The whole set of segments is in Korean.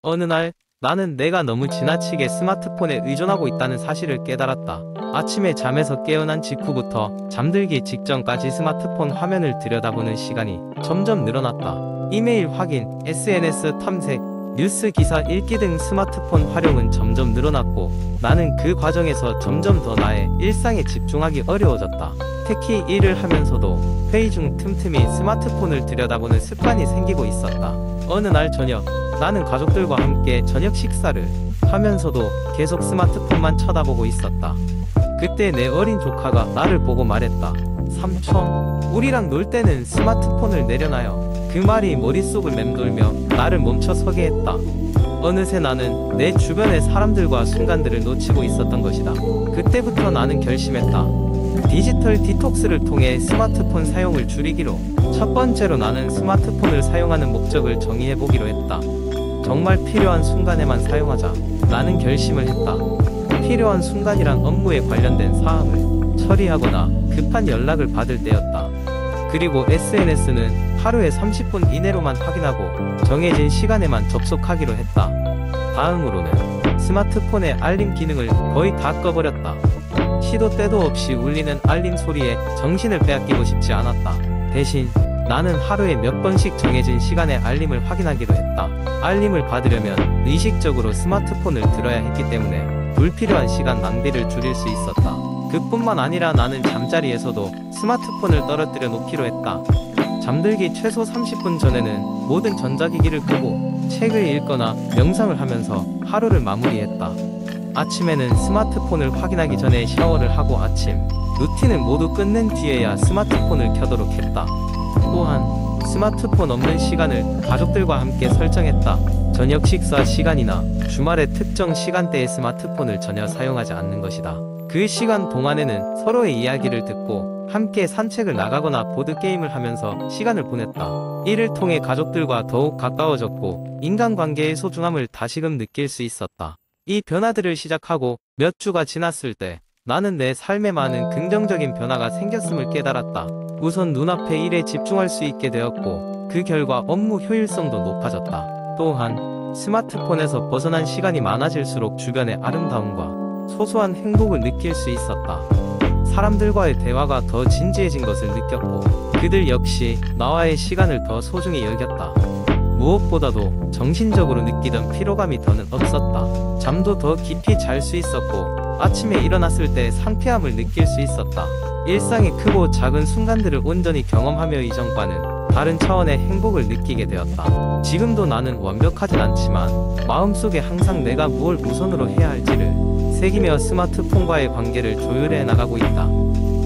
어느 날 나는 내가 너무 지나치게 스마트폰에 의존하고 있다는 사실을 깨달았다. 아침에 잠에서 깨어난 직후부터 잠들기 직전까지 스마트폰 화면을 들여다보는 시간이 점점 늘어났다. 이메일 확인, SNS 탐색, 뉴스 기사 읽기 등 스마트폰 활용은 점점 늘어났고 나는 그 과정에서 점점 더 나의 일상에 집중하기 어려워졌다. 특히 일을 하면서도 회의 중 틈틈이 스마트폰을 들여다보는 습관이 생기고 있었다. 어느 날 저녁, 나는 가족들과 함께 저녁 식사를 하면서도 계속 스마트폰만 쳐다보고 있었다. 그때 내 어린 조카가 나를 보고 말했다. 삼촌, 우리랑 놀 때는 스마트폰을 내려놔요. 그 말이 머릿속을 맴돌며 나를 멈춰서게 했다. 어느새 나는 내 주변의 사람들과 순간들을 놓치고 있었던 것이다. 그때부터 나는 결심했다. 디지털 디톡스를 통해 스마트폰 사용을 줄이기로. 첫 번째로 나는 스마트폰을 사용하는 목적을 정의해보기로 했다. 정말 필요한 순간에만 사용하자. 나는 결심을 했다. 필요한 순간이란 업무에 관련된 사항을 처리하거나 급한 연락을 받을 때였다. 그리고 SNS는 하루에 30분 이내로만 확인하고 정해진 시간에만 접속하기로 했다. 다음으로는 스마트폰의 알림 기능을 거의 다 꺼버렸다. 시도 때도 없이 울리는 알림 소리에 정신을 빼앗기고 싶지 않았다. 대신 나는 하루에 몇 번씩 정해진 시간에 알림을 확인하기로 했다. 알림을 받으려면 의식적으로 스마트폰을 들어야 했기 때문에 불필요한 시간 낭비를 줄일 수 있었다. 그뿐만 아니라 나는 잠자리에서도 스마트폰을 떨어뜨려 놓기로 했다. 잠들기 최소 30분 전에는 모든 전자기기를 끄고 책을 읽거나 명상을 하면서 하루를 마무리했다. 아침에는 스마트폰을 확인하기 전에 샤워를 하고 아침 루틴을 모두 끝낸 뒤에야 스마트폰을 켜도록 했다. 또한 스마트폰 없는 시간을 가족들과 함께 설정했다. 저녁 식사 시간이나 주말의 특정 시간대에 스마트폰을 전혀 사용하지 않는 것이다. 그 시간 동안에는 서로의 이야기를 듣고 함께 산책을 나가거나 보드게임을 하면서 시간을 보냈다. 이를 통해 가족들과 더욱 가까워졌고 인간관계의 소중함을 다시금 느낄 수 있었다. 이 변화들을 시작하고 몇 주가 지났을 때 나는 내 삶에 많은 긍정적인 변화가 생겼음을 깨달았다. 우선 눈앞의 일에 집중할 수 있게 되었고 그 결과 업무 효율성도 높아졌다. 또한 스마트폰에서 벗어난 시간이 많아질수록 주변의 아름다움과 소소한 행복을 느낄 수 있었다. 사람들과의 대화가 더 진지해진 것을 느꼈고 그들 역시 나와의 시간을 더 소중히 여겼다. 무엇보다도 정신적으로 느끼던 피로감이 더는 없었다. 잠도 더 깊이 잘 수 있었고 아침에 일어났을 때 상쾌함을 느낄 수 있었다. 일상의 크고 작은 순간들을 온전히 경험하며 이전과는 다른 차원의 행복을 느끼게 되었다. 지금도 나는 완벽하진 않지만 마음속에 항상 내가 무엇을 우선으로 해야 할지를 새기며 스마트폰과의 관계를 조율해 나가고 있다.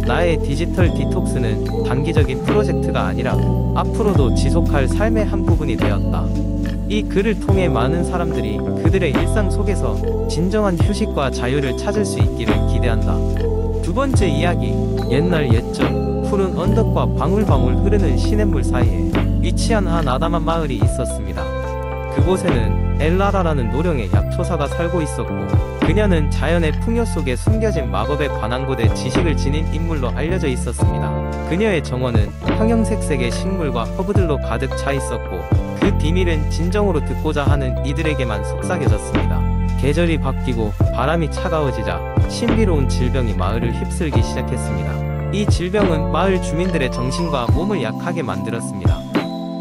나의 디지털 디톡스는 단기적인 프로젝트가 아니라 앞으로도 지속할 삶의 한 부분이 되었다. 이 글을 통해 많은 사람들이 그들의 일상 속에서 진정한 휴식과 자유를 찾을 수 있기를 기대한다. 두 번째 이야기, 옛날 옛적 푸른 언덕과 방울방울 흐르는 시냇물 사이에 위치한 한 아담한 마을이 있었습니다. 그곳에는 엘라라라는 노령의 약초사가 살고 있었고 그녀는 자연의 풍요 속에 숨겨진 마법에 관한 곳에 지식을 지닌 인물로 알려져 있었습니다. 그녀의 정원은 형형색색의 식물과 허브들로 가득 차 있었고 그 비밀은 진정으로 듣고자 하는 이들에게만 속삭여졌습니다. 계절이 바뀌고 바람이 차가워지자 신비로운 질병이 마을을 휩쓸기 시작했습니다. 이 질병은 마을 주민들의 정신과 몸을 약하게 만들었습니다.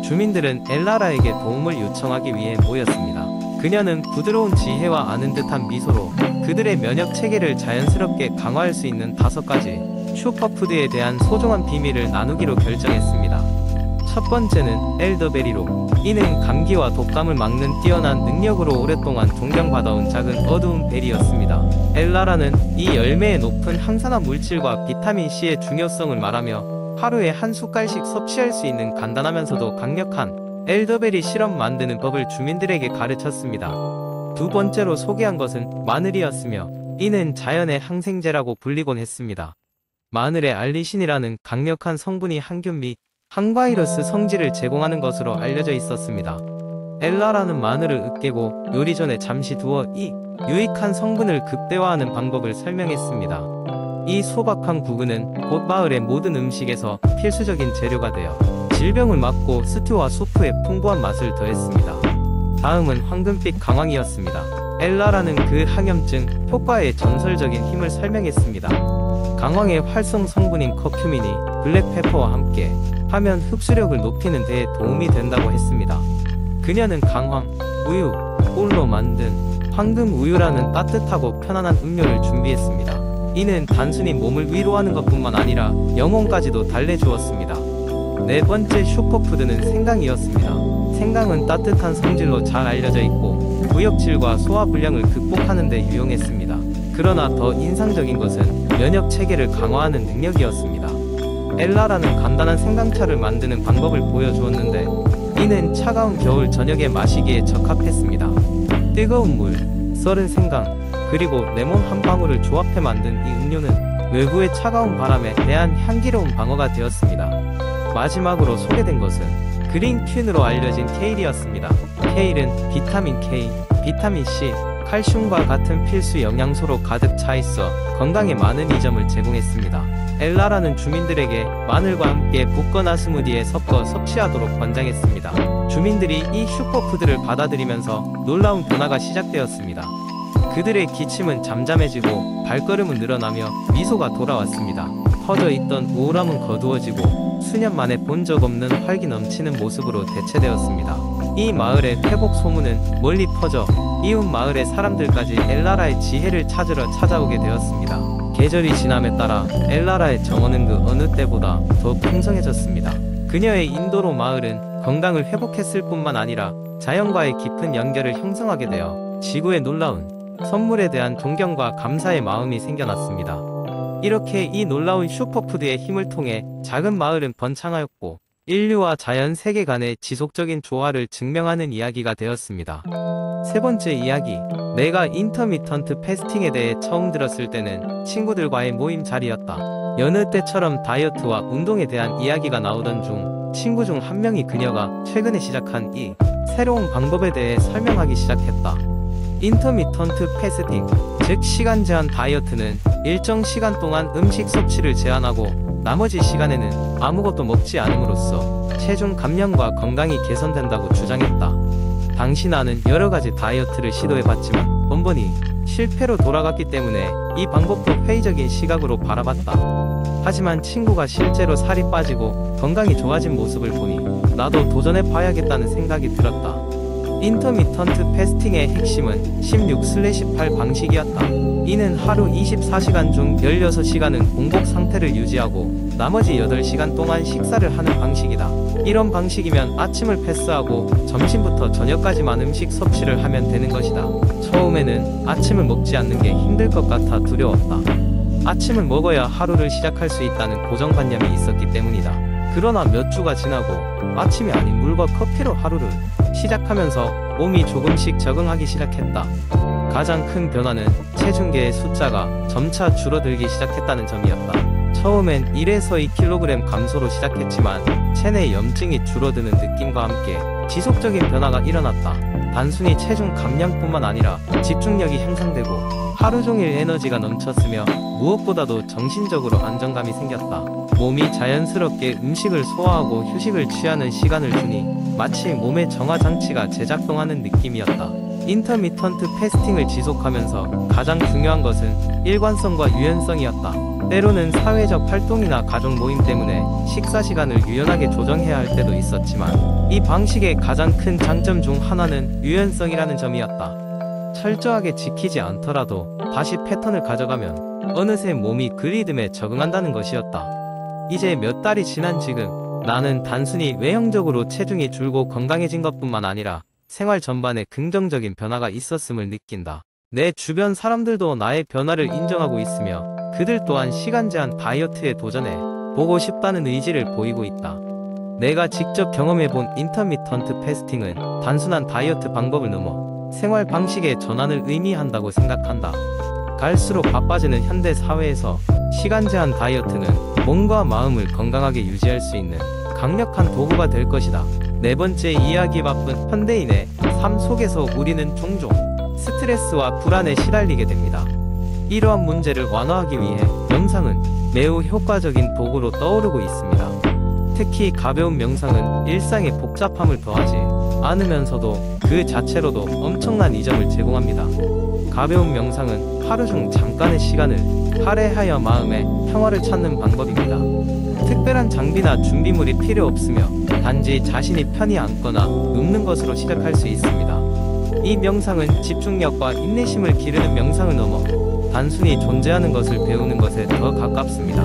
주민들은 엘라라에게 도움을 요청하기 위해 모였습니다. 그녀는 부드러운 지혜와 아는 듯한 미소로 그들의 면역 체계를 자연스럽게 강화할 수 있는 5가지 슈퍼푸드에 대한 소중한 비밀을 나누기로 결정했습니다. 첫 번째는 엘더베리로. 이는 감기와 독감을 막는 뛰어난 능력으로 오랫동안 존경받아온 작은 어두운 베리였습니다. 엘라라는 이 열매의 높은 항산화 물질과 비타민C의 중요성을 말하며 하루에 한 숟갈씩 섭취할 수 있는 간단하면서도 강력한 엘더베리 시럽 만드는 법을 주민들에게 가르쳤습니다. 두 번째로 소개한 것은 마늘이었으며 이는 자연의 항생제라고 불리곤 했습니다. 마늘의 알리신이라는 강력한 성분이 항균 및 항바이러스 성질을 제공하는 것으로 알려져 있었습니다. 엘라라는 마늘을 으깨고 요리 전에 잠시 두어 이 유익한 성분을 극대화하는 방법을 설명했습니다. 이 소박한 구근은 곧 마을의 모든 음식에서 필수적인 재료가 되어 질병을 막고 스튜와 수프에 풍부한 맛을 더했습니다. 다음은 황금빛 강황이었습니다. 엘라라는 그 항염증 효과의 전설적인 힘을 설명했습니다. 강황의 활성 성분인 커큐민이 블랙페퍼와 함께 하면 흡수력을 높이는 데에 도움이 된다고 했습니다. 그녀는 강황, 우유, 꿀로 만든 황금 우유라는 따뜻하고 편안한 음료를 준비했습니다. 이는 단순히 몸을 위로하는 것뿐만 아니라 영혼까지도 달래주었습니다. 네 번째 슈퍼푸드는 생강이었습니다. 생강은 따뜻한 성질로 잘 알려져 있고 구역질과 소화불량을 극복하는 데 유용했습니다. 그러나 더 인상적인 것은 면역 체계를 강화하는 능력이었습니다. 엘라라는 간단한 생강차를 만드는 방법을 보여주었는데 이는 차가운 겨울 저녁에 마시기에 적합했습니다. 뜨거운 물, 썰은 생강, 그리고 레몬 한 방울을 조합해 만든 이 음료는 외부의 차가운 바람에 대한 향기로운 방어가 되었습니다. 마지막으로 소개된 것은 그린 퀸으로 알려진 케일이었습니다. 케일은 비타민 K, 비타민 C, 칼슘과 같은 필수 영양소로 가득 차 있어 건강에 많은 이점을 제공했습니다. 엘라라는 주민들에게 마늘과 함께 붓거나 스무디에 섞어 섭취하도록 권장했습니다. 주민들이 이 슈퍼푸드를 받아들이면서 놀라운 변화가 시작되었습니다. 그들의 기침은 잠잠해지고 발걸음은 늘어나며 미소가 돌아왔습니다. 퍼져 있던 우울함은 거두어지고 수년 만에 본 적 없는 활기 넘치는 모습으로 대체되었습니다. 이 마을의 회복 소문은 멀리 퍼져 이웃 마을의 사람들까지 엘라라의 지혜를 찾으러 찾아오게 되었습니다. 계절이 지남에 따라 엘라라의 정원은 그 어느 때보다 더 풍성해졌습니다. 그녀의 인도로 마을은 건강을 회복했을 뿐만 아니라 자연과의 깊은 연결을 형성하게 되어 지구의 놀라운 선물에 대한 존경과 감사의 마음이 생겨났습니다. 이렇게 이 놀라운 슈퍼푸드의 힘을 통해 작은 마을은 번창하였고 인류와 자연 세계 간의 지속적인 조화를 증명하는 이야기가 되었습니다. 세 번째 이야기, 내가 인터미턴트 패스팅에 대해 처음 들었을 때는 친구들과의 모임 자리였다. 여느 때처럼 다이어트와 운동에 대한 이야기가 나오던 중 친구 중 한 명이 그녀가 최근에 시작한 이 새로운 방법에 대해 설명하기 시작했다. 인터미턴트 패스팅, 즉 시간 제한 다이어트는 일정 시간 동안 음식 섭취를 제한하고 나머지 시간에는 아무것도 먹지 않음으로써 체중 감량과 건강이 개선된다고 주장했다. 당시 나는 여러가지 다이어트를 시도해봤지만 번번이 실패로 돌아갔기 때문에 이 방법도 회의적인 시각으로 바라봤다. 하지만 친구가 실제로 살이 빠지고 건강이 좋아진 모습을 보니 나도 도전해봐야겠다는 생각이 들었다. 인터미턴트 패스팅의 핵심은 16/8 방식이었다. 이는 하루 24시간 중 16시간은 공복 상태를 유지하고 나머지 8시간 동안 식사를 하는 방식이다. 이런 방식이면 아침을 패스하고 점심부터 저녁까지만 음식 섭취를 하면 되는 것이다. 처음에는 아침을 먹지 않는 게 힘들 것 같아 두려웠다. 아침을 먹어야 하루를 시작할 수 있다는 고정관념이 있었기 때문이다. 그러나 몇 주가 지나고 아침이 아닌 물과 커피로 하루를 시작하면서 몸이 조금씩 적응하기 시작했다. 가장 큰 변화는 체중계의 숫자가 점차 줄어들기 시작했다는 점이었다. 처음엔 1에서 2kg 감소로 시작했지만 체내 염증이 줄어드는 느낌과 함께 지속적인 변화가 일어났다. 단순히 체중 감량뿐만 아니라 집중력이 향상되고 하루 종일 에너지가 넘쳤으며 무엇보다도 정신적으로 안정감이 생겼다. 몸이 자연스럽게 음식을 소화하고 휴식을 취하는 시간을 주니 마치 몸의 정화장치가 재작동하는 느낌이었다. 인터미턴트 패스팅을 지속하면서 가장 중요한 것은 일관성과 유연성이었다. 때로는 사회적 활동이나 가족 모임 때문에 식사 시간을 유연하게 조정해야 할 때도 있었지만 이 방식의 가장 큰 장점 중 하나는 유연성이라는 점이었다. 철저하게 지키지 않더라도 다시 패턴을 가져가면 어느새 몸이 그 리듬에 적응한다는 것이었다. 이제 몇 달이 지난 지금 나는 단순히 외형적으로 체중이 줄고 건강해진 것뿐만 아니라 생활 전반에 긍정적인 변화가 있었음을 느낀다. 내 주변 사람들도 나의 변화를 인정하고 있으며 그들 또한 시간 제한 다이어트에 도전해 보고 싶다는 의지를 보이고 있다. 내가 직접 경험해본 인터미턴트 패스팅은 단순한 다이어트 방법을 넘어 생활 방식의 전환을 의미한다고 생각한다. 갈수록 바빠지는 현대 사회에서 시간 제한 다이어트는 몸과 마음을 건강하게 유지할 수 있는 강력한 도구가 될 것이다. 네 번째, 이야기 바쁜 현대인의 삶 속에서 우리는 종종 스트레스와 불안에 시달리게 됩니다. 이러한 문제를 완화하기 위해 명상은 매우 효과적인 도구로 떠오르고 있습니다. 특히 가벼운 명상은 일상의 복잡함을 더하지 않으면서도 그 자체로도 엄청난 이점을 제공합니다. 가벼운 명상은 하루 중 잠깐의 시간을 할애하여 마음의 평화를 찾는 방법입니다. 특별한 장비나 준비물이 필요 없으며 단지 자신이 편히 앉거나 눕는 것으로 시작할 수 있습니다. 이 명상은 집중력과 인내심을 기르는 명상을 넘어 단순히 존재하는 것을 배우는 것에 더 가깝습니다.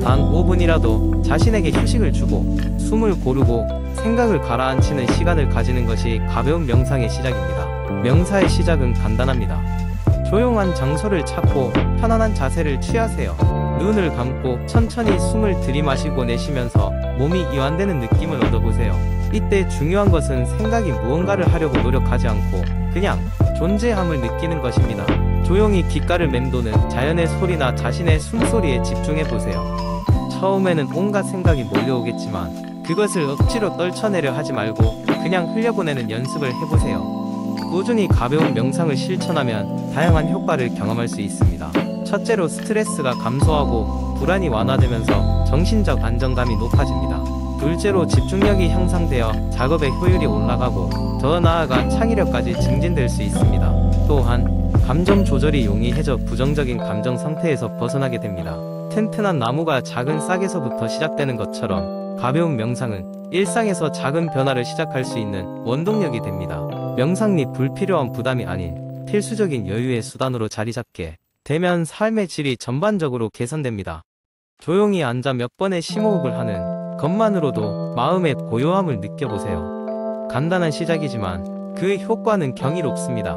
단 5분이라도 자신에게 휴식을 주고 숨을 고르고 생각을 가라앉히는 시간을 가지는 것이 가벼운 명상의 시작입니다. 명사의 시작은 간단합니다. 조용한 장소를 찾고 편안한 자세를 취하세요. 눈을 감고 천천히 숨을 들이마시고 내쉬면서 몸이 이완되는 느낌을 얻어보세요. 이때 중요한 것은 생각이 무언가를 하려고 노력하지 않고 그냥 존재함을 느끼는 것입니다. 조용히 귓가를 맴도는 자연의 소리나 자신의 숨소리에 집중해보세요. 처음에는 온갖 생각이 몰려오겠지만 그것을 억지로 떨쳐내려 하지 말고 그냥 흘려보내는 연습을 해보세요. 꾸준히 가벼운 명상을 실천하면 다양한 효과를 경험할 수 있습니다. 첫째로 스트레스가 감소하고 불안이 완화되면서 정신적 안정감이 높아집니다. 둘째로 집중력이 향상되어 작업의 효율이 올라가고 더 나아가 창의력까지 증진될 수 있습니다. 또한 감정 조절이 용이해져 부정적인 감정 상태에서 벗어나게 됩니다. 튼튼한 나무가 작은 싹에서부터 시작되는 것처럼 가벼운 명상은 일상에서 작은 변화를 시작할 수 있는 원동력이 됩니다. 명상이 불필요한 부담이 아닌 필수적인 여유의 수단으로 자리 잡게 되면 삶의 질이 전반적으로 개선됩니다. 조용히 앉아 몇 번의 심호흡을 하는 것만으로도 마음의 고요함을 느껴보세요. 간단한 시작이지만 그 효과는 경이롭습니다.